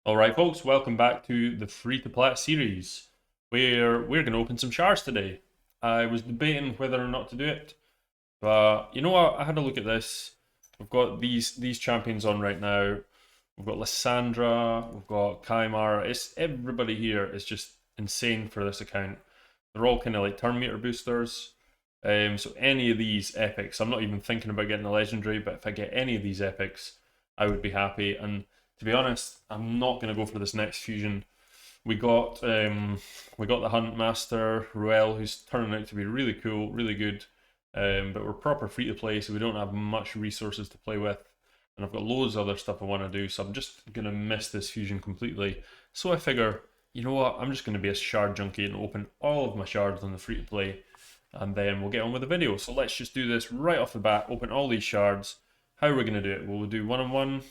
Alright folks, welcome back to the Free to Plat series, where we're going to open some shards today. I was debating whether or not to do it, but you know what, I had a look at this. We've got these champions on right now. We've got Lysandra, we've got Kaimar. Everybody here is just insane for this account. They're all kind of like turn meter boosters. So any of these epics, I'm not even thinking about getting a legendary, but if I get any of these epics, I would be happy. And to be honest, I'm not going to go for this next fusion. We got the Hunt Master Ruel, who's turning out to be really cool, really good. But we're proper free to play, so we don't have much resources to play with. And I've got loads of other stuff I want to do, so I'm just going to miss this fusion completely. So I figure, you know what, I'm just going to be a shard junkie and open all of my shards on the free to play. And then we'll get on with the video. So let's just do this right off the bat, open all these shards. How are we going to do it? Will we do one-on-one?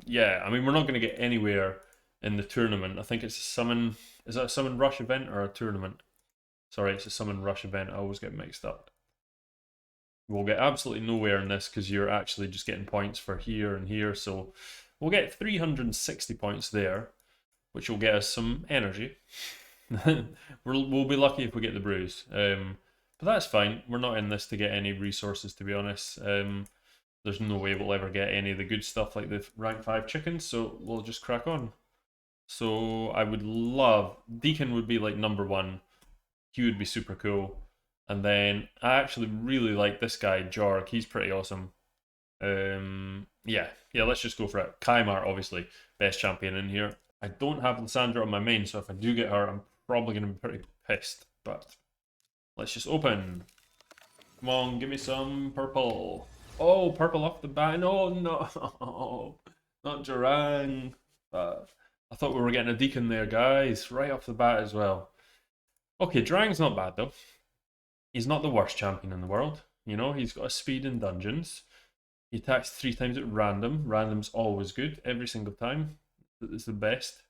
Yeah, I mean, we're not going to get anywhere in the tournament. I think it's a summon. Is that a summon rush event or a tournament? Sorry, it's a summon rush event. I always get mixed up. We'll get absolutely nowhere in this because you're actually just getting points for here and here. So we'll get 360 points there, which will get us some energy. We'll be lucky if we get the bruise. But that's fine. We're not in this to get any resources, to be honest. There's no way we'll ever get any of the good stuff like the rank 5 chickens, so we'll just crack on. So I would love, Deacon would be like number 1. He would be super cool. And then I actually really like this guy, Jorg. He's pretty awesome. Yeah, let's just go for it. Kaimar, obviously, best champion in here. I don't have Lysandra on my main, so if I do get her, I'm probably going to be pretty pissed. But let's just open. Come on, give me some purple. Oh, purple off the bat. No, no. Not Durang. But I thought we were getting a Deacon there, guys. Right off the bat as well. Okay, Durang's not bad, though. He's not the worst champion in the world. You know, he's got a speed in dungeons. He attacks 3 times at random. Random's always good, every single time. It's the best.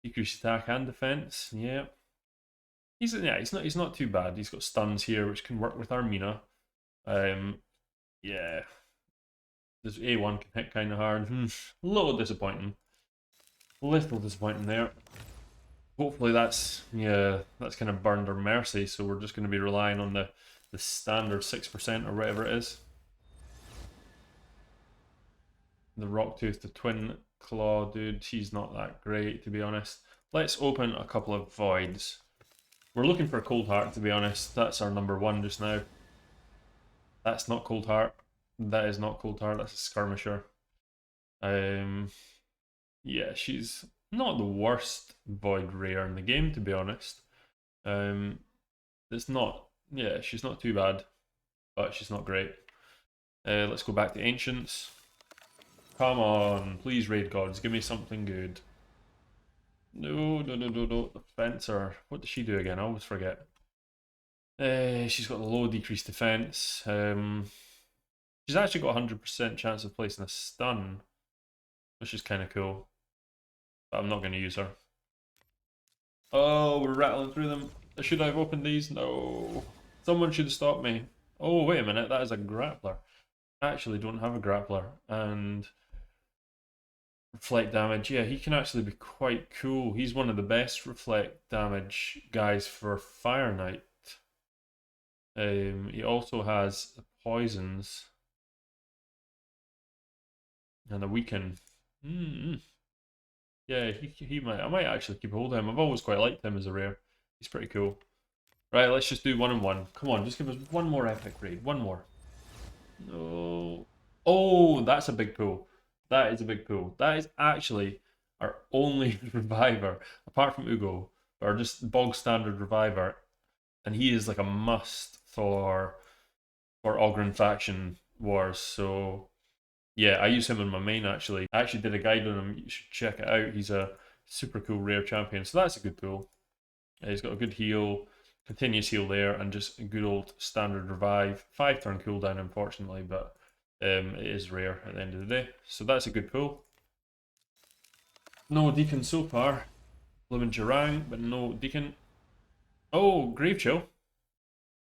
Decrease attack and defense. Yeah. He's not too bad. He's got stuns here, which can work with Armina. Yeah. This A1 can hit kind of hard. A little disappointing. Little disappointing there. Hopefully that's kind of burned our mercy, so we're just going to be relying on the standard 6% or whatever it is. The Rocktooth, the Twin Claw, dude, she's not that great, to be honest. Let's open a couple of voids. We're looking for a Cold Heart, to be honest. That's our number 1 just now. That's not Cold Heart. That is not Cold Heart. That's a Skirmisher. Yeah, she's not the worst void rare in the game, to be honest. It's not. Yeah, she's not too bad, but she's not great. Let's go back to Ancients. Come on, please, Raid Gods, give me something good. No. The Fencer. What does she do again? I always forget. She's got a low decreased defense. She's actually got a 100% chance of placing a stun, which is kind of cool. But I'm not going to use her. Oh, we're rattling through them. Should I have opened these? No. Someone should have stopped me. Oh, wait a minute. That is a grappler. I actually don't have a grappler. And reflect damage. Yeah, he can actually be quite cool. He's one of the best reflect damage guys for Fire Knight. He also has poisons and a weaken. Yeah, he might. I might actually keep hold of him. I've always quite liked him as a rare. He's pretty cool. Right, let's just do 1-on-1. Come on, just give us one more epic raid. One more. No. Oh, that's a big pull. That is a big pull. That is actually our only reviver, apart from Ugo, or just bog standard reviver, and he is like a must for Ogryn faction wars. So yeah, I use him in my main actually. I actually did a guide on him. You should check it out. He's a super cool rare champion. So that's a good pull. He's got a good heal, continuous heal there, and just a good old standard revive. 5-turn cooldown, unfortunately, but it is rare at the end of the day. So that's a good pull. No Deacon so far. Blooming Jarang, but no Deacon. Oh, Grave Chill.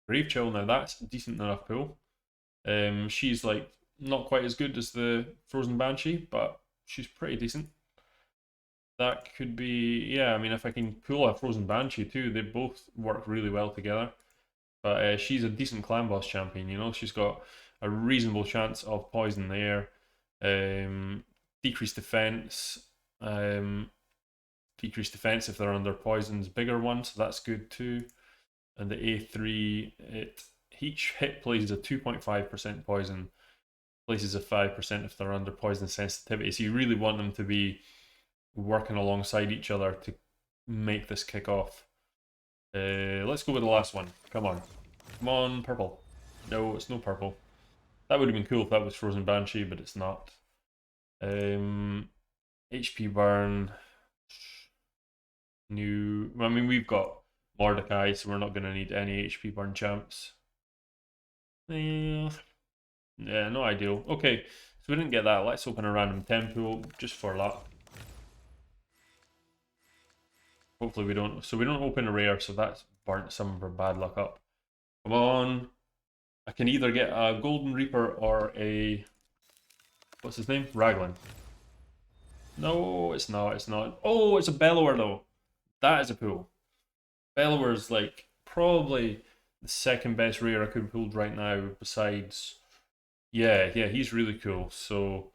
Grave Chill, now that's a decent enough pull. She's like not quite as good as the Frozen Banshee, but she's pretty decent. That could be, yeah, I mean, if I can pull a Frozen Banshee too, they both work really well together. But she's a decent clan boss champion, you know. She's got a reasonable chance of poison there. Um, decreased defense. Um, decreased defense if they're under poison's bigger one, so that's good too. And the A3, each hit places a 2.5% poison, places a 5% if they're under poison sensitivity. So you really want them to be working alongside each other to make this kick off. Let's go with the last one. Come on. Come on, purple. No, it's no purple. That would have been cool if that was Frozen Banshee, but it's not. HP burn. New. I mean, we've got Mordecai, so we're not going to need any HP burn champs. Yeah, not ideal. Okay, so we didn't get that. Let's open a random 10 pool just for luck. Hopefully we don't. So we don't open a rare, so that's burnt some of our bad luck up. Come on. I can either get a Golden Reaper or a... What's his name? Raglan. No, it's not. It's not. Oh, it's a Bellower though. That is a pull. Bellower's like probably the second best rare I could have pulled right now besides... Yeah, he's really cool. So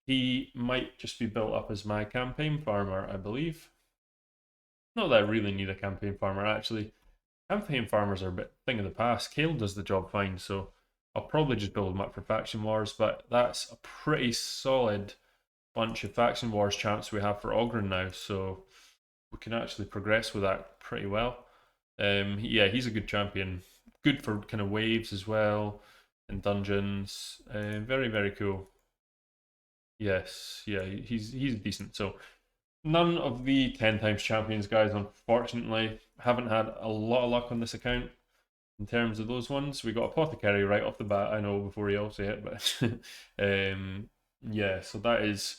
he might just be built up as my campaign farmer, I believe. Not that I really need a campaign farmer, actually. Campaign farmers are a bit thing of the past. Kale does the job fine, so I'll probably just build them up for Faction Wars, but that's a pretty solid bunch of Faction Wars champs we have for Ogren now, so we can actually progress with that pretty well. Yeah, he's a good champion. Good for kind of waves as well, and dungeons. Very, very cool. Yes, yeah, he's decent. So none of the 10 times champions guys, unfortunately, haven't had a lot of luck on this account in terms of those ones. We got Apothecary right off the bat, I know, before he also hit, but yeah, so that is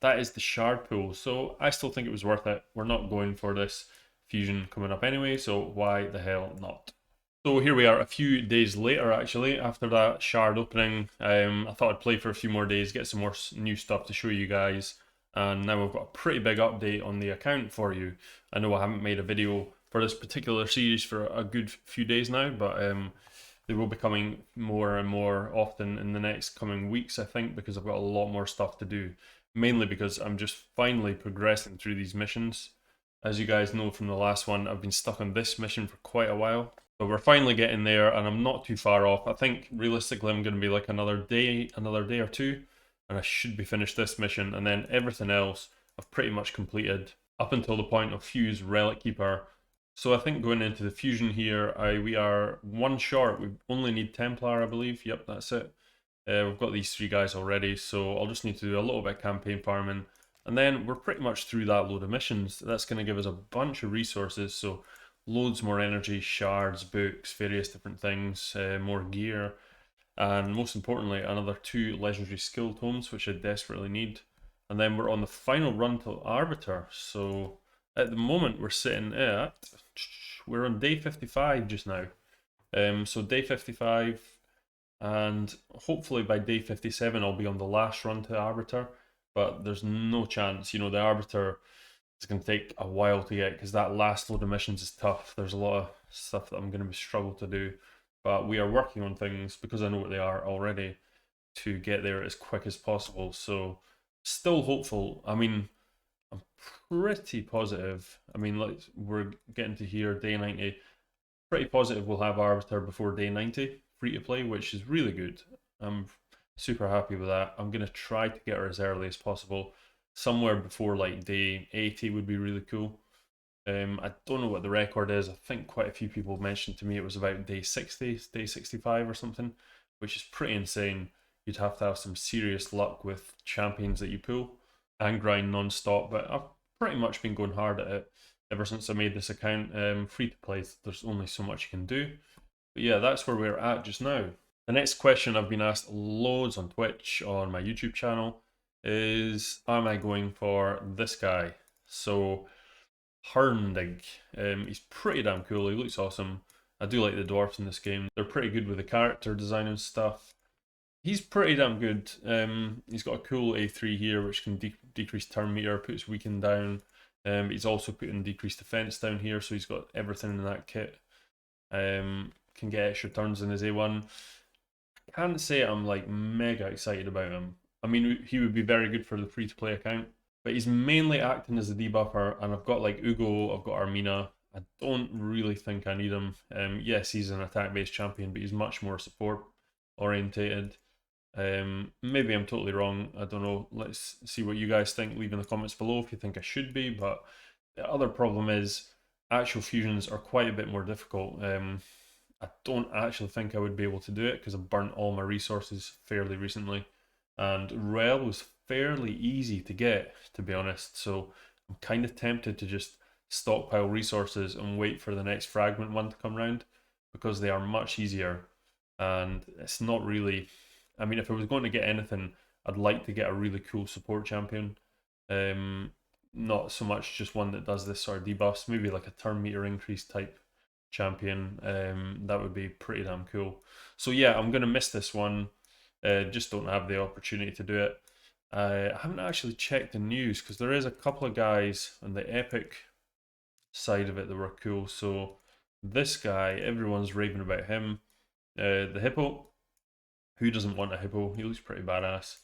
the shard pool. So I still think it was worth it. We're not going for this fusion coming up anyway, so why the hell not? So here we are a few days later, actually, after that shard opening. I thought I'd play for a few more days, get some more new stuff to show you guys. And now we've got a pretty big update on the account for you. I know I haven't made a video for this particular series for a good few days now, but they will be coming more and more often in the next coming weeks, I think, because I've got a lot more stuff to do. Mainly because I'm just finally progressing through these missions. As you guys know from the last one, I've been stuck on this mission for quite a while. But we're finally getting there, and I'm not too far off. I think realistically I'm going to be like another day or two, and I should be finished this mission, and then everything else I've pretty much completed up until the point of Fuse Relic Keeper. So I think going into the fusion here, we are one short. We only need Templar, I believe. Yep, that's it. We've got these three guys already, so I'll just need to do a little bit of campaign farming, and then we're pretty much through that load of missions. That's going to give us a bunch of resources, so loads more energy, shards, books, various different things, more gear, and most importantly, another 2 legendary skill tomes, which I desperately need. And then we're on the final run to Arbiter. So at the moment, we're sitting at, we're on day 55 just now. So day 55, and hopefully by day 57, I'll be on the last run to Arbiter. But there's no chance, you know, the Arbiter it's going to take a while to get because that last load of missions is tough. There's a lot of stuff that I'm going to struggle to do, but we are working on things because I know what they are already to get there as quick as possible. So still hopeful. I mean, I'm pretty positive. I mean, like we're getting to here day 90. Pretty positive we'll have Arbiter before day 90 free to play, which is really good. I'm super happy with that. I'm going to try to get her as early as possible. Somewhere before like day 80 would be really cool. I don't know what the record is. I think quite a few people mentioned to me it was about day 60, day 65 or something, which is pretty insane. You'd have to have some serious luck with champions that you pull and grind non-stop, but I've pretty much been going hard at it ever since I made this account. Free to play, there's only so much you can do. But yeah, that's where we're at just now. The next question I've been asked loads on Twitch, on my YouTube channel, is am I going for this guy? So Herndig, he's pretty damn cool, he looks awesome. I do like the dwarfs in this game. They're pretty good with the character design and stuff. He's pretty damn good. He's got a cool A3 here, which can decrease turn meter, puts weaken down. He's also putting decreased defense down here, so he's got everything in that kit. Can get extra turns in his A1. Can't say I'm like mega excited about him. I mean, he would be very good for the free-to-play account, but he's mainly acting as a debuffer, and I've got like Ugo, I've got Armina. I don't really think I need him. Yes, he's an attack-based champion, but he's much more support-orientated. Maybe I'm totally wrong. I don't know. Let's see what you guys think. Leave in the comments below if you think I should be. But the other problem is actual fusions are quite a bit more difficult. I don't actually think I would be able to do it because I've burnt all my resources fairly recently, and Rel was fairly easy to get, to be honest. So I'm kind of tempted to just stockpile resources and wait for the next fragment one to come round because they are much easier, and it's not really. I mean, if I was going to get anything, I'd like to get a really cool support champion. Not so much just one that does this sort of debuffs, maybe like a turn meter increase type champion. That would be pretty damn cool. So yeah, I'm gonna miss this one. Just don't have the opportunity to do it. I haven't actually checked the news because there is a couple of guys on the epic side of it that were cool. So this guy, everyone's raving about him. The hippo. Who doesn't want a hippo? He looks pretty badass.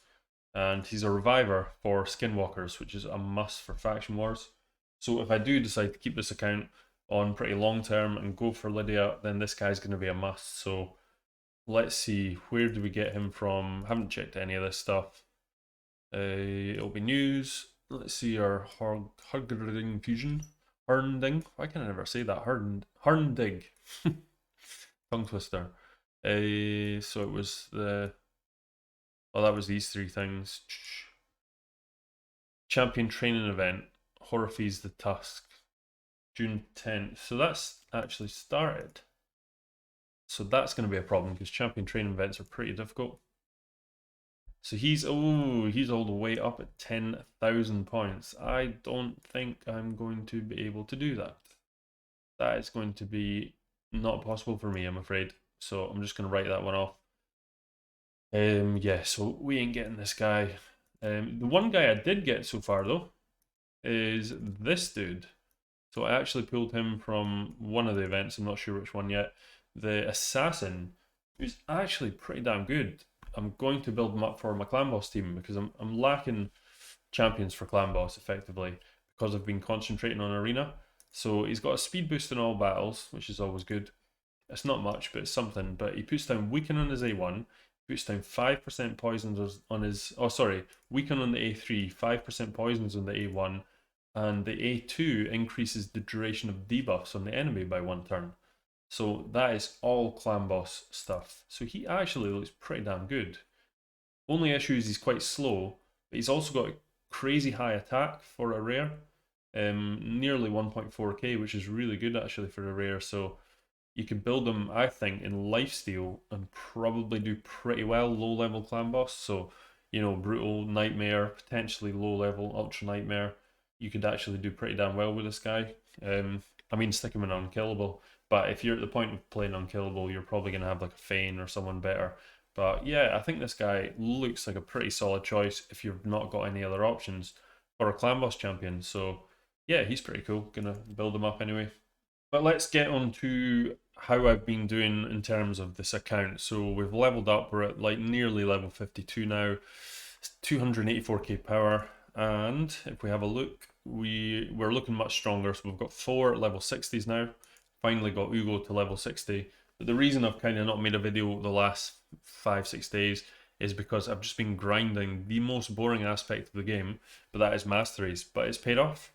And he's a reviver for skinwalkers, which is a must for faction wars. So if I do decide to keep this account on pretty long term and go for Lydia, then this guy's going to be a must. So let's see, where do we get him from? Haven't checked any of this stuff. It'll be news. Let's see our Hurgerding fusion. Hernding. Why can I never say that? Herndig. Tongue twister. So it was the. Oh, that was these three things. Champion training event. Horrifees the Tusk. June 10th. So that's actually started. So that's going to be a problem because champion training events are pretty difficult. So he's all the way up at 10,000 points. I don't think I'm going to be able to do that. That is going to be not possible for me, I'm afraid. So I'm just going to write that one off. Yeah, so we ain't getting this guy. The one guy I did get so far though is this dude. So I actually pulled him from one of the events. I'm not sure which one yet. The assassin, who's actually pretty damn good. I'm going to build him up for my clan boss team because I'm lacking champions for clan boss effectively because I've been concentrating on arena. So he's got a speed boost in all battles, which is always good. It's not much, but it's something. But he puts down weaken on his A1, puts down 5% poisons on his. Oh, sorry, weaken on the A3, 5% poisons on the A1, and the A2 increases the duration of debuffs on the enemy by 1 turn. So that is all clan boss stuff. So he actually looks pretty damn good. Only issue is he's quite slow, but he's also got a crazy high attack for a rare. Nearly 1.4k, which is really good actually for a rare. So you could build him, I think, in lifesteal and probably do pretty well low level clan boss. So, you know, brutal nightmare, potentially low level ultra nightmare. You could actually do pretty damn well with this guy. I mean, stick him in unkillable. But if you're at the point of playing unkillable, you're probably going to have like a Feign or someone better. But yeah, I think this guy looks like a pretty solid choice if you've not got any other options for a clan boss champion. So yeah, he's pretty cool. Gonna build him up anyway. But let's get on to how I've been doing in terms of this account. So we've leveled up. We're at like nearly level 52 now. It's 284k power. And if we have a look, we're looking much stronger. So we've got 4 level 60s now. Finally got Ugo to level 60. But the reason I've kind of not made a video the last 5-6 days is because I've just been grinding the most boring aspect of the game, but that is Masteries. But it's paid off.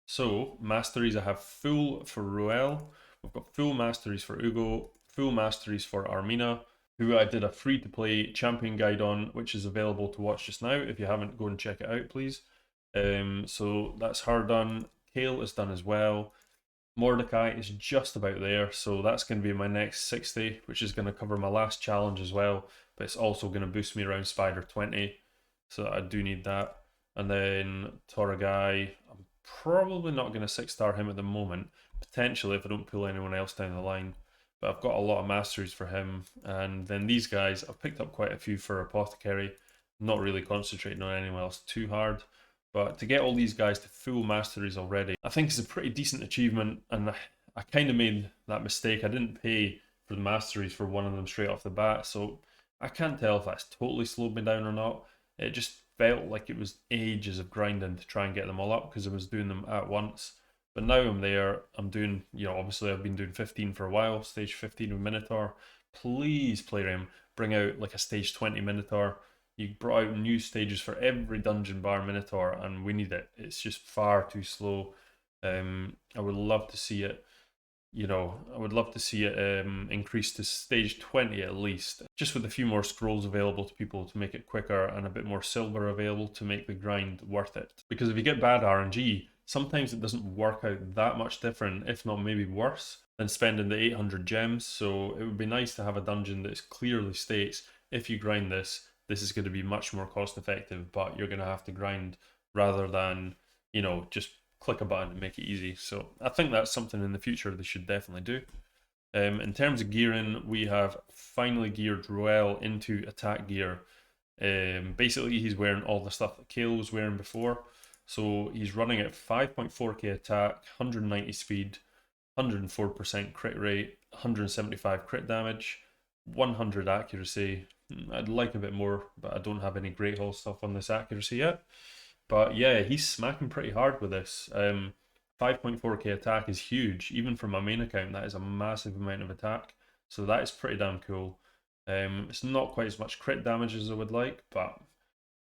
So Masteries I have full for Ruel. We've got full Masteries for Ugo, full Masteries for Armina, who I did a free-to-play champion guide on, which is available to watch just now. If you haven't, go and check it out, please. So that's her done. Kale is done as well. Mordecai is just about there, so that's going to be my next 60, which is going to cover my last challenge as well, but it's also going to boost me around Spider 20, so I do need that. And then Toragai, I'm probably not going to 6-star him at the moment, potentially if I don't pull anyone else down the line. but I've got a lot of masteries for him. And then these guys, I've picked up quite a few for Apothecary, not really concentrating on anyone else too hard. But to get all these guys to full masteries already, I think is a pretty decent achievement. And I kind of made that mistake. I didn't pay for the masteries for one of them straight off the bat, so I can't tell if that's totally slowed me down or not. It just felt like it was ages of grinding to try and get them all up because I was doing them at once. But now I'm there, I'm doing, obviously I've been doing 15 for a while, stage 15 with Minotaur. Please, Playroom, bring out like a stage 20 Minotaur. You brought out new stages for every dungeon bar Minotaur, and we need it. It's just far too slow. I would love to see it. I would love to see it increase to stage 20 at least, just with a few more scrolls available to people to make it quicker and a bit more silver available to make the grind worth it. Because if you get bad RNG, sometimes it doesn't work out that much different, if not maybe worse, than spending the 800 gems. So it would be nice to have a dungeon that clearly states, if you grind this, this is going to be much more cost effective, but you're going to have to grind rather than, just click a button and make it easy. So I think that's something in the future they should definitely do. In terms of gearing, we have finally geared Ruel into attack gear. Basically, he's wearing all the stuff that Kale was wearing before. So he's running at 5.4k attack, 190 speed, 104% crit rate, 175 crit damage, 100 accuracy. I'd like a bit more, but I don't have any Great Hall stuff on this accuracy yet. But yeah, he's smacking pretty hard with this. 5.4k attack is huge. Even for my main account, that is a massive amount of attack. So that is pretty damn cool. It's not quite as much crit damage as I would like, but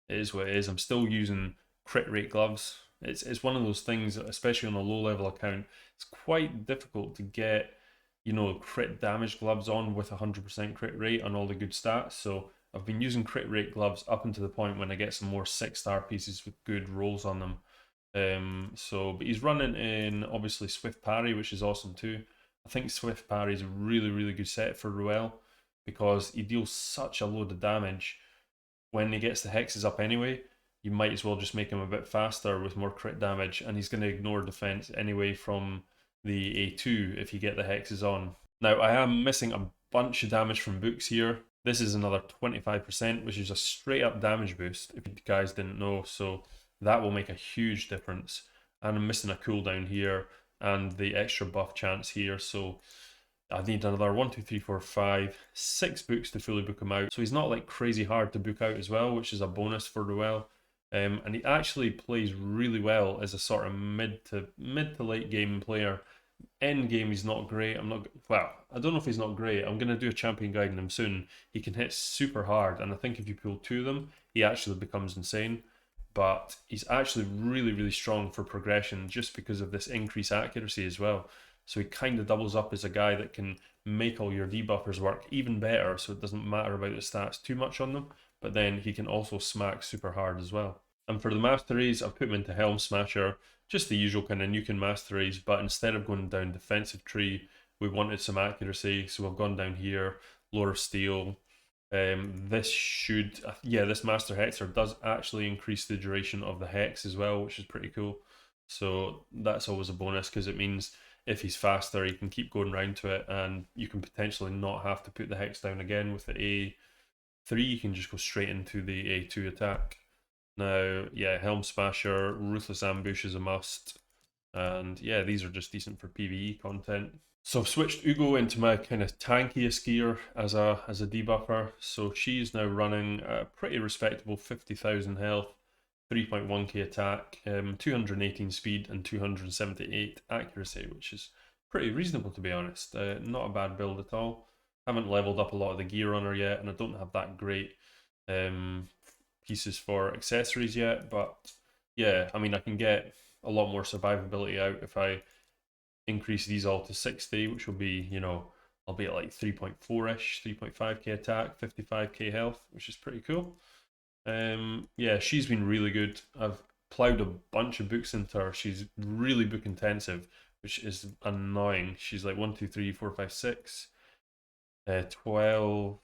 it is what it is. I'm still using crit rate gloves. It's one of those things, especially on a low level account, it's quite difficult to get, crit damage gloves on with 100% crit rate on all the good stats. So I've been using crit rate gloves up until the point when I get some more 6-star pieces with good rolls on them. But he's running in obviously Swift Parry, which is awesome too. I think Swift Parry is a really, really good set for Ruel because he deals such a load of damage. When he gets the hexes up anyway, you might as well just make him a bit faster with more crit damage, and he's going to ignore defense anyway from the A2 if you get the hexes on. Now, I am missing a bunch of damage from books here. This is another 25%, which is a straight up damage boost, if you guys didn't know, so that will make a huge difference. And I'm missing a cooldown here and the extra buff chance here, so I need another 1, 2, 3, 4, 5, 6 books to fully book him out. So he's not like crazy hard to book out as well, which is a bonus for Ruel. And he actually plays really well as a sort of mid to late game player. End game he's not great. I don't know if he's not great. I'm going to do a champion guide on him soon. He can hit super hard, and I think if you pull 2 of them, he actually becomes insane. But he's actually really, really strong for progression just because of this increased accuracy as well. So he kind of doubles up as a guy that can make all your debuffers work even better, so it doesn't matter about the stats too much on them, but then he can also smack super hard as well. And for the Masteries, I've put him into Helm Smasher, just the usual kind of nuking Masteries, but instead of going down defensive tree, we wanted some accuracy, so we've gone down here, Lore of Steel. This Master Hexer does actually increase the duration of the Hex as well, which is pretty cool. So that's always a bonus because it means if he's faster, he can keep going round to it, and you can potentially not have to put the Hex down again with the A3. You can just go straight into the A2 attack. Now, yeah, Helm Smasher, Ruthless Ambush is a must, and yeah, these are just decent for PvE content. So I've switched Ugo into my kind of tankiest gear as a debuffer. So she's now running a pretty respectable 50,000 health, 3.1k attack, 218 speed, and 278 accuracy, which is pretty reasonable to be honest. Not a bad build at all. Haven't leveled up a lot of the gear on her yet, and I don't have that great pieces for accessories yet, but yeah, I mean, I can get a lot more survivability out if I increase these all to 60, which will be, I'll be at like 3.4-ish, 3.5k attack, 55k health, which is pretty cool. Yeah, she's been really good. I've plowed a bunch of books into her. She's really book intensive, which is annoying. She's like 1, 2, 3, 4, 5, 6, 12,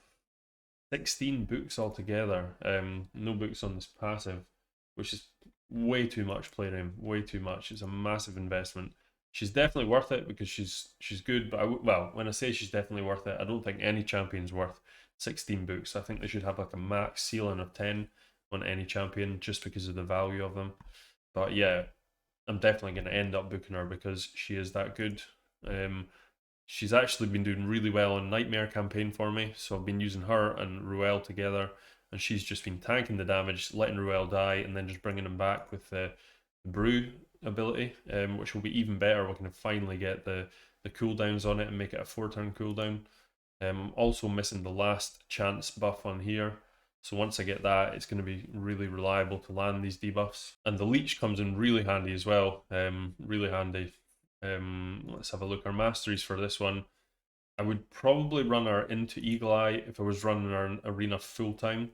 16 books altogether. No books on this passive, which is way too much playroom, way too much. It's a massive investment. she's definitely worth it because she's good. But well, when I say she's definitely worth it, I don't think any champion's worth 16 books. I think they should have like a max ceiling of 10 on any champion just because of the value of them. But yeah, I'm definitely going to end up booking her because she is that good. She's actually been doing really well on Nightmare campaign for me, so I've been using her and Ruel together, and she's just been tanking the damage, letting Ruel die, and then just bringing him back with the Brew ability, which will be even better. We're going to finally get the cooldowns on it and make it a 4-turn cooldown. I'm also missing the last chance buff on here, so once I get that, it's going to be really reliable to land these debuffs. And the leech comes in really handy as well, really handy. Let's have a look. Our masteries for this one, I would probably run her into Eagle Eye if I was running her in Arena full time.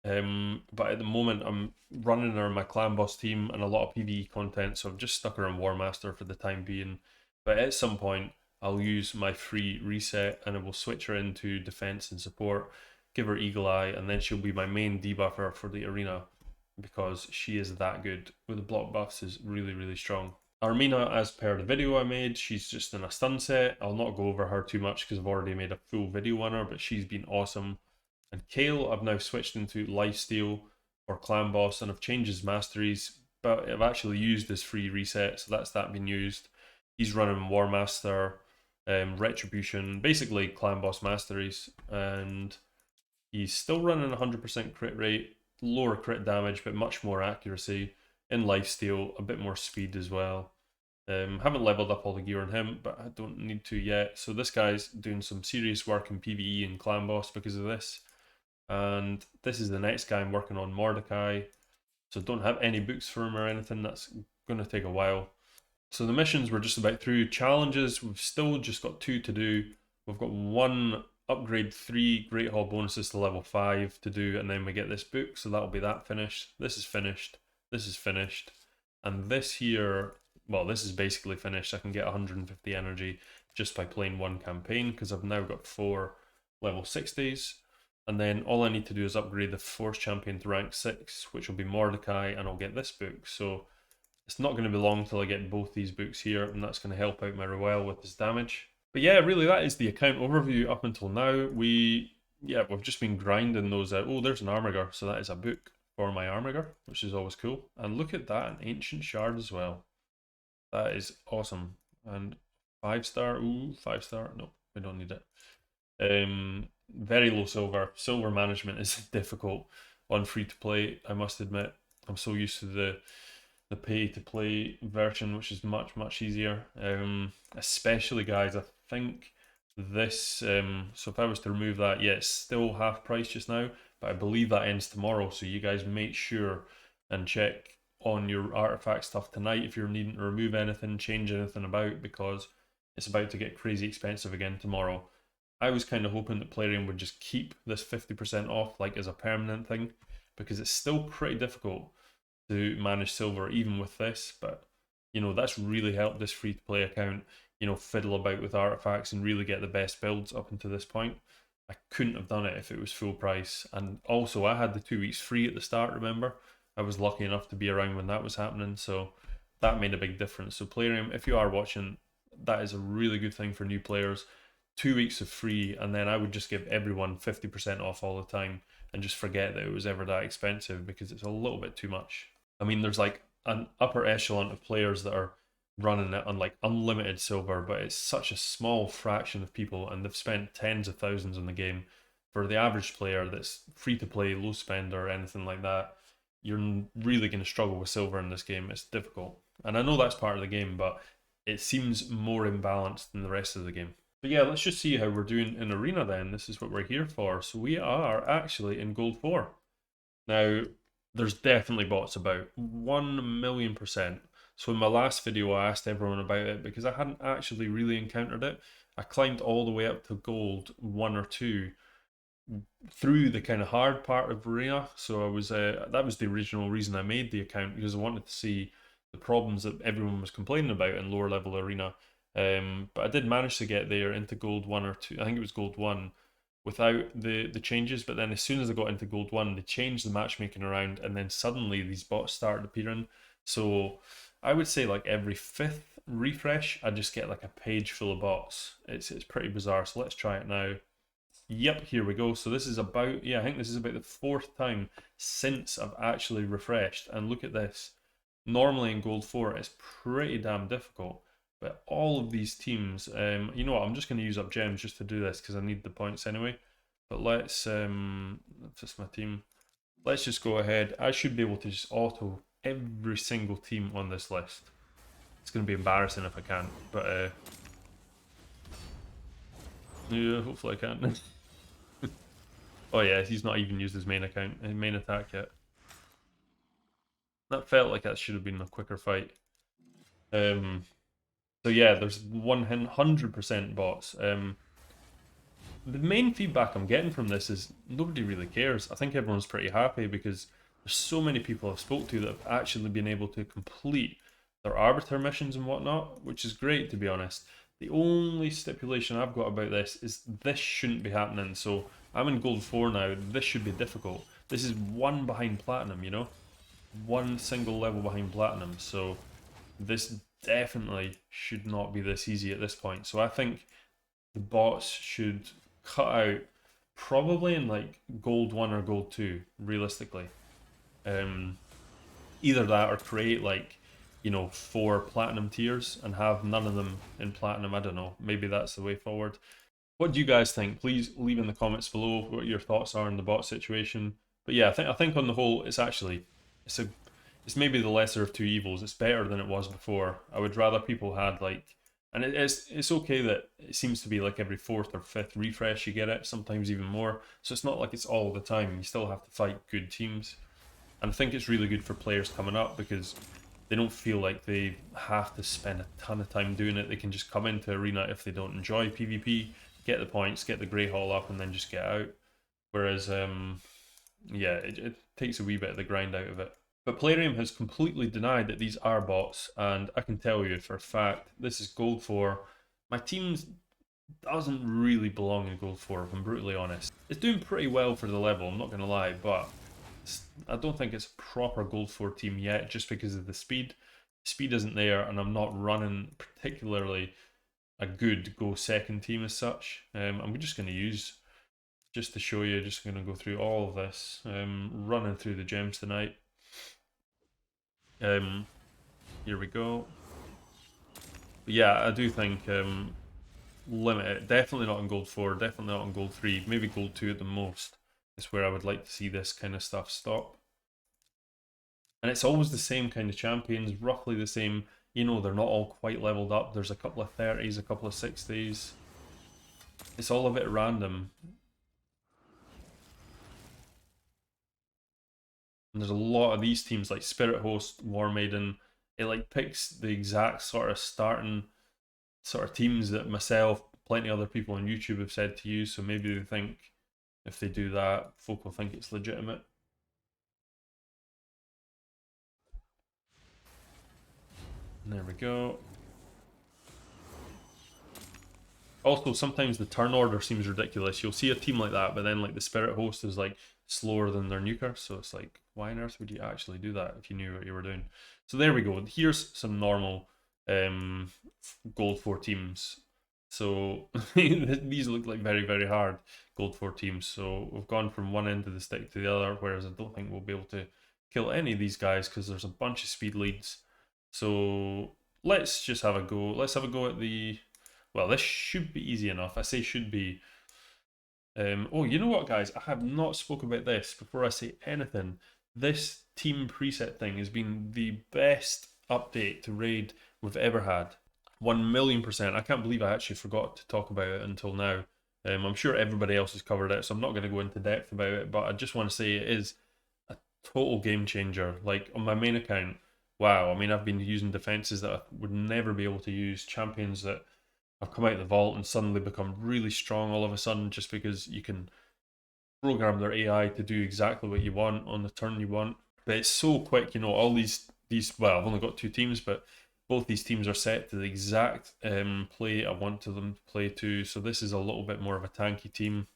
But at the moment, I'm running her in my clan boss team and a lot of PvE content, so I've just stuck her in War Master for the time being. But at some point, I'll use my free reset and I will switch her into defense and support, give her Eagle Eye, and then she'll be my main debuffer for the arena because she is that good. With the block buffs, is really, really strong. Armina, as per the video I made, she's just in a stun set. I'll not go over her too much because I've already made a full video on her, but she's been awesome. And Kale, I've now switched into Lifesteal or Clan Boss, and I've changed his masteries, but I've actually used his free reset, so that's that been used. He's running War Master, Retribution, basically Clan Boss masteries, and he's still running 100% crit rate, lower crit damage, but much more accuracy. In Lifesteal, a bit more speed as well. Haven't leveled up all the gear on him, but I don't need to yet. So this guy's doing some serious work in PvE and Clan Boss because of this. And this is the next guy I'm working on, Mordecai. So don't have any books for him or anything. That's going to take a while. So the missions, we're just about through. Challenges, we've still just got 2 to do. We've got 1 upgrade 3 Great Hall bonuses to level 5 to do, and then we get this book. So that'll be that finished. This is finished. This is finished. And this here, well, this is basically finished. I can get 150 energy just by playing 1 campaign because I've now got 4 level 60s. And then all I need to do is upgrade the Force Champion to rank 6, which will be Mordecai, and I'll get this book. So it's not going to be long till I get both these books here, and that's going to help out my Ruel with his damage. But yeah, really, that is the account overview up until now. We've just been grinding those out. Oh, there's an Armiger, so that is a book for my Armiger, which is always cool. And look at that, an Ancient Shard as well. That is awesome. And 5-star, ooh, 5-star, no, we don't need it. Very low silver. Silver management is difficult on free-to-play, I must admit. I'm so used to the pay-to-play version, which is much, much easier. Especially, guys, I think this, so if I was to remove that, yeah, it's still half price just now, but I believe that ends tomorrow, so you guys make sure and check on your artifact stuff tonight if you're needing to remove anything, change anything about, because it's about to get crazy expensive again tomorrow. I was kind of hoping that Plarium would just keep this 50% off like as a permanent thing, because it's still pretty difficult to manage silver even with this, but you know, that's really helped this free-to-play account, you know, fiddle about with artifacts and really get the best builds up until this point. I couldn't have done it if it was full price. And also I had the 2 weeks free at the start, remember? I was lucky enough to be around when that was happening, so that made a big difference. So Plarium, if you are watching, that is a really good thing for new players. 2 weeks of free, and then I would just give everyone 50% off all the time and just forget that it was ever that expensive because it's a little bit too much. I mean, there's like an upper echelon of players that are running it on like unlimited silver, but it's such a small fraction of people, and they've spent tens of thousands on the game. For the average player that's free to play, low spend, or anything like that, you're really going to struggle with silver in this game. It's difficult, and I know that's part of the game, but it seems more imbalanced than the rest of the game. But yeah, let's just see how we're doing in Arena then. This is what we're here for. So we are actually in Gold 4. Now, there's definitely bots about, 1,000,000%. So in my last video, I asked everyone about it because I hadn't actually really encountered it. I climbed all the way up to Gold 1 or 2 through the kind of hard part of Arena. So I was that was the original reason I made the account, because I wanted to see the problems that everyone was complaining about in lower level Arena. But I did manage to get there into Gold 1 or 2, I think it was Gold 1, without the changes. But then as soon as I got into Gold 1, they changed the matchmaking around, and then suddenly these bots started appearing. So I would say like every 5th refresh, I just get like a page full of bots. It's pretty bizarre. So let's try it now. Yep, here we go. So this is about, yeah, I think this is about the 4th time since I've actually refreshed. And look at this. Normally in Gold 4, it's pretty damn difficult. But all of these teams, you know what, I'm just going to use up gems just to do this because I need the points anyway. But let's, that's just my team. Let's just go ahead. I should be able to just auto every single team on this list. It's going to be embarrassing if I can't, but yeah, hopefully I can. Oh yeah, he's not even used his main account, his main attack yet. That felt like that should have been a quicker fight. So yeah, there's 100% bots. The main feedback I'm getting from this is nobody really cares. I think everyone's pretty happy because there's so many people I've spoke to that have actually been able to complete their arbiter missions and whatnot, which is great to be honest. The only stipulation I've got about this is this shouldn't be happening. So I'm in gold 4 now. This should be difficult. This is one behind platinum, you know? One single level behind platinum. So this definitely should not be this easy at this point. So I think the bots should cut out probably in like gold 1 or gold 2, realistically. Either that or create like, you know, 4 platinum tiers and have none of them in platinum. I don't know. Maybe that's the way forward. What do you guys think? Please leave in the comments below what your thoughts are on the bot situation. But yeah, I think on the whole, it's maybe the lesser of two evils. It's better than it was before. I would rather people had like, and it's okay that it seems to be like every 4th or 5th refresh you get it, sometimes even more. So it's not like it's all the time. You still have to fight good teams. And I think it's really good for players coming up because they don't feel like they have to spend a ton of time doing it. They can just come into arena if they don't enjoy PvP, get the points, get the Grey Hall up, and then just get out. Whereas, yeah, it takes a wee bit of the grind out of it. But Plarium has completely denied that these are bots, and I can tell you for a fact, this is Gold 4. My team doesn't really belong in Gold 4, if I'm brutally honest. It's doing pretty well for the level, I'm not going to lie, but I don't think it's a proper Gold 4 team yet, just because of the speed. Speed isn't there, and I'm not running particularly a good go second team as such. I'm just going to use, just to show you, just going to go through all of this, running through the gems tonight. Here we go. But yeah, I do think limit it. Definitely not in gold 4, definitely not in gold 3, maybe gold 2 at the most. Is where I would like to see this kind of stuff stop. And it's always the same kind of champions, roughly the same. You know, they're not all quite leveled up. There's a couple of 30s, a couple of 60s. It's all a bit random. And there's a lot of these teams like Spirit Host, War Maiden. It like picks the exact sort of starting sort of teams that myself, plenty of other people on YouTube have said to use. So maybe they think if they do that, folk will think it's legitimate. And there we go. Also, sometimes the turn order seems ridiculous. You'll see a team like that, but then like the Spirit Host is like slower than their nuker. So it's like, why on earth would you actually do that if you knew what you were doing? So there we go. Here's some normal gold 4 teams. So these look like very, very hard gold 4 teams. So we've gone from one end of the stick to the other, whereas I don't think we'll be able to kill any of these guys because there's a bunch of speed leads. So let's just have a go. Let's have a go at the... Well, this should be easy enough. I say should be. Oh, you know what, guys? I have not spoke about this before I say anything. This team preset thing has been the best update to Raid we've ever had. 1,000,000%. I can't believe I actually forgot to talk about it until now. I'm sure everybody else has covered it, so I'm not going to go into depth about it, but I just want to say it is a total game changer. Like, on my main account, wow, I mean, I've been using defenses that I would never be able to use, champions that have come out of the vault and suddenly become really strong all of a sudden just because you can program their AI to do exactly what you want on the turn you want. But it's so quick, you know, all these well, I've only got 2 teams, but both these teams are set to the exact play I want them to play to. So this is a little bit more of a tanky team.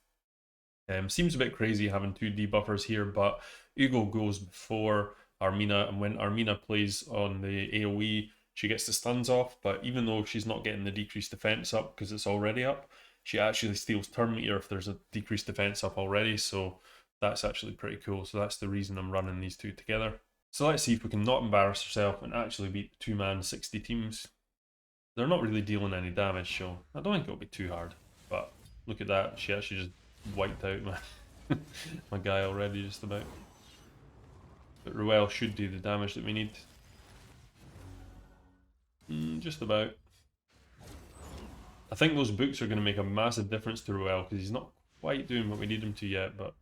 Seems a bit crazy having 2 debuffers here, but Ugo goes before Armina, and when Armina plays on the AoE, she gets the stuns off, but even though she's not getting the decreased defense up because it's already up, she actually steals turn meter if there's a decreased defense up already, so that's actually pretty cool. So that's the reason I'm running these two together. So let's see if we can not embarrass ourselves and actually beat 2-man 60 teams. They're not really dealing any damage, so I don't think it'll be too hard. But look at that, she actually just wiped out my, my guy already just about. But Ruel should do the damage that we need. Just about. I think those books are going to make a massive difference to Ruel because he's not quite doing what we need him to yet, but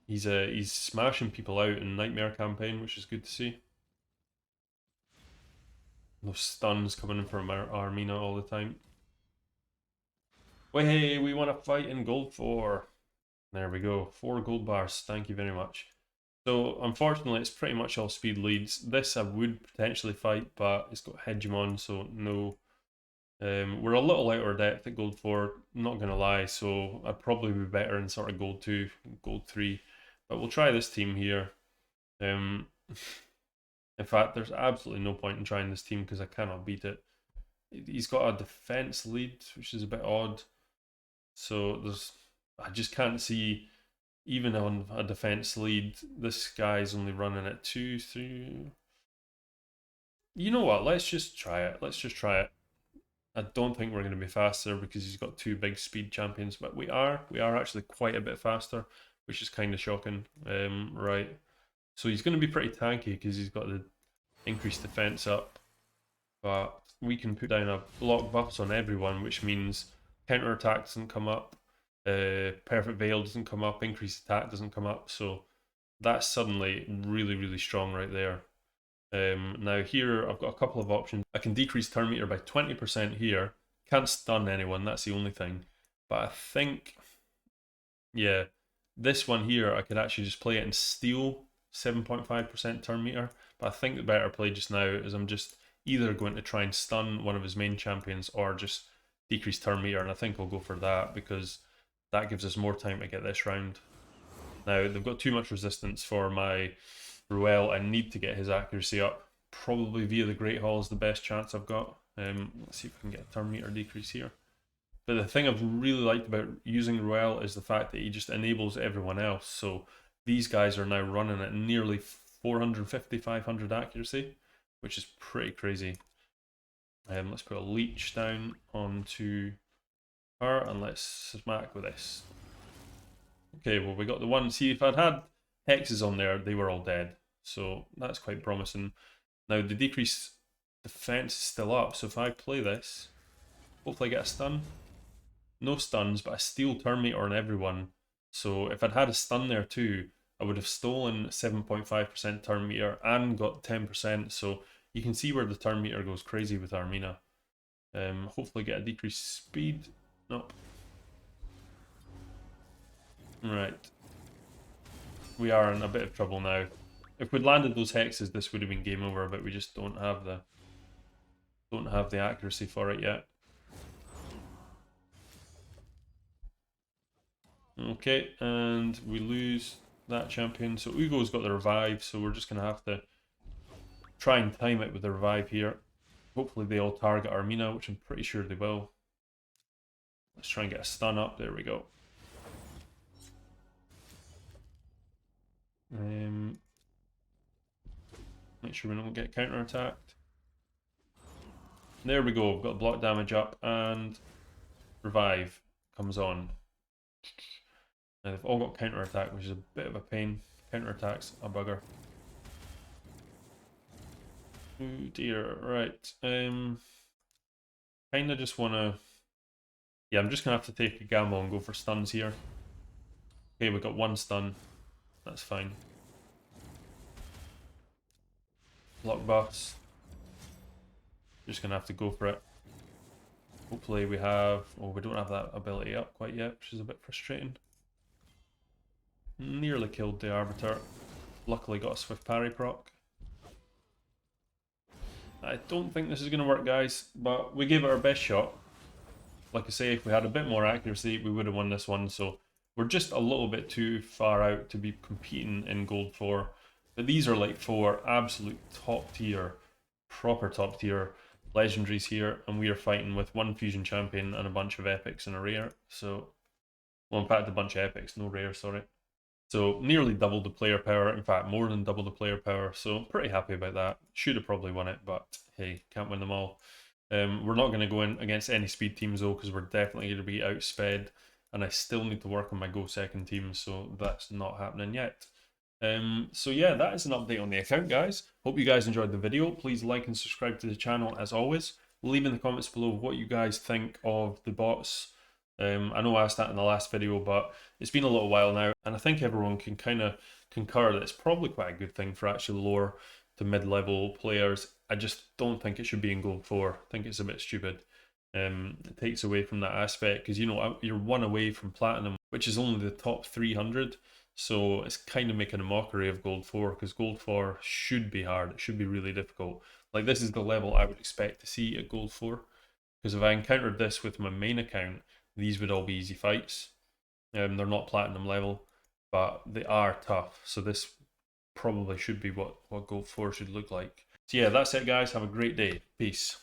he's smashing people out in Nightmare campaign, which is good to see. Those stuns coming in from Armina all the time. Hey, we want to fight in gold 4. There we go, 4 gold bars, thank you very much. So unfortunately it's pretty much all speed leads. This I would potentially fight, but it's got Hegemon, so no. We're a little out of our depth at gold 4, not gonna lie, so I'd probably be better in sort of gold 2, gold 3. But we'll try this team here. In fact, there's absolutely no point in trying this team because I cannot beat it. He's got a defense lead, which is a bit odd. So I just can't see, even on a defense lead, this guy's only running at 2, 3. You know what? Let's just try it. Let's just try it. I don't think we're going to be faster because he's got 2 big speed champions, but we are actually quite a bit faster, which is kind of shocking. Right. So he's going to be pretty tanky because he's got the increased defense up, but we can put down a block buffs on everyone, which means counter attack doesn't come up, perfect veil doesn't come up, increased attack doesn't come up, so that's suddenly really strong right there. Now here I've got a couple of options. I can decrease turn meter by 20% here. Can't stun anyone, that's the only thing. But I think, yeah, this one here I could actually just play it and steal 7.5% turn meter. But I think the better play just now is I'm just either going to try and stun one of his main champions or just decrease turn meter, and I think I'll go for that because that gives us more time to get this round. Now they've got too much resistance for my Ruel. I need to get his accuracy up. Probably via the Great Hall is the best chance I've got. Let's see if we can get a turn meter decrease here. But the thing I've really liked about using Ruel is the fact that he just enables everyone else. So these guys are now running at nearly 450, 500 accuracy, which is pretty crazy. Let's put a leech down onto her and let's smack with this. Okay, well we got the one. See, if I'd had hexes on there, they were all dead. So that's quite promising. Now the decreased defense is still up, so if I play this, hopefully I get a stun. No stuns, but I steal turn meter on everyone. So if I'd had a stun there too, I would have stolen 7.5% turn meter and got 10%. So you can see where the turn meter goes crazy with Armina. Hopefully get a decreased speed. Nope. Right. We are in a bit of trouble now. If we'd landed those hexes, this would have been game over, but we just don't have the accuracy for it yet. Okay, and we lose that champion. So Ugo's got the revive, so we're just gonna have to try and time it with the revive here. Hopefully they all target Armina, which I'm pretty sure they will. Let's try and get a stun up. There we go. Make sure we don't get counter attacked. There we go. We've got block damage up and revive comes on. Now they've all got counter attack, which is a bit of a pain. Counter attacks a bugger. Oh dear, right. Kinda just wanna, yeah, I'm just gonna have to take a gamble and go for stuns here. Okay, we got one stun. That's fine. Block buffs. Just gonna have to go for it. Hopefully we have, oh, we don't have that ability up quite yet, which is a bit frustrating. Nearly killed the Arbiter. Luckily got a swift parry proc. I don't think this is going to work, guys, but we gave it our best shot. Like I say, if we had a bit more accuracy, we would have won this one, so we're just a little bit too far out to be competing in Gold 4. But these are like 4 absolute top tier proper top tier legendaries here, and we are fighting with one fusion champion and a bunch of epics and a rare. So, well, in fact, a bunch of epics, no rare, sorry. So nearly double the player power, in fact more than double the player power, so pretty happy about that. Should have probably won it, but hey, can't win them all. We're not going to go in against any speed teams though, because we're definitely going to be outsped, and I still need to work on my go second team, so that's not happening yet. So yeah, that is an update on the account, guys. Hope you guys enjoyed the video. Please like and subscribe to the channel as always. Leave in the comments below what you guys think of the bots. I know I asked that in the last video, but it's been a little while now, and I think everyone can kind of concur that it's probably quite a good thing for actually lower to mid-level players. I just don't think it should be in Gold 4. I think it's a bit stupid. It takes away from that aspect, because, you know, you're one away from Platinum, which is only the top 300, so it's kind of making a mockery of Gold 4, because Gold 4 should be hard. It should be really difficult. Like, this is the level I would expect to see at Gold 4, because if I encountered this with my main account, these would all be easy fights. They're not platinum level, but they are tough. So this probably should be what Gold 4 should look like. So yeah, that's it guys. Have a great day. Peace.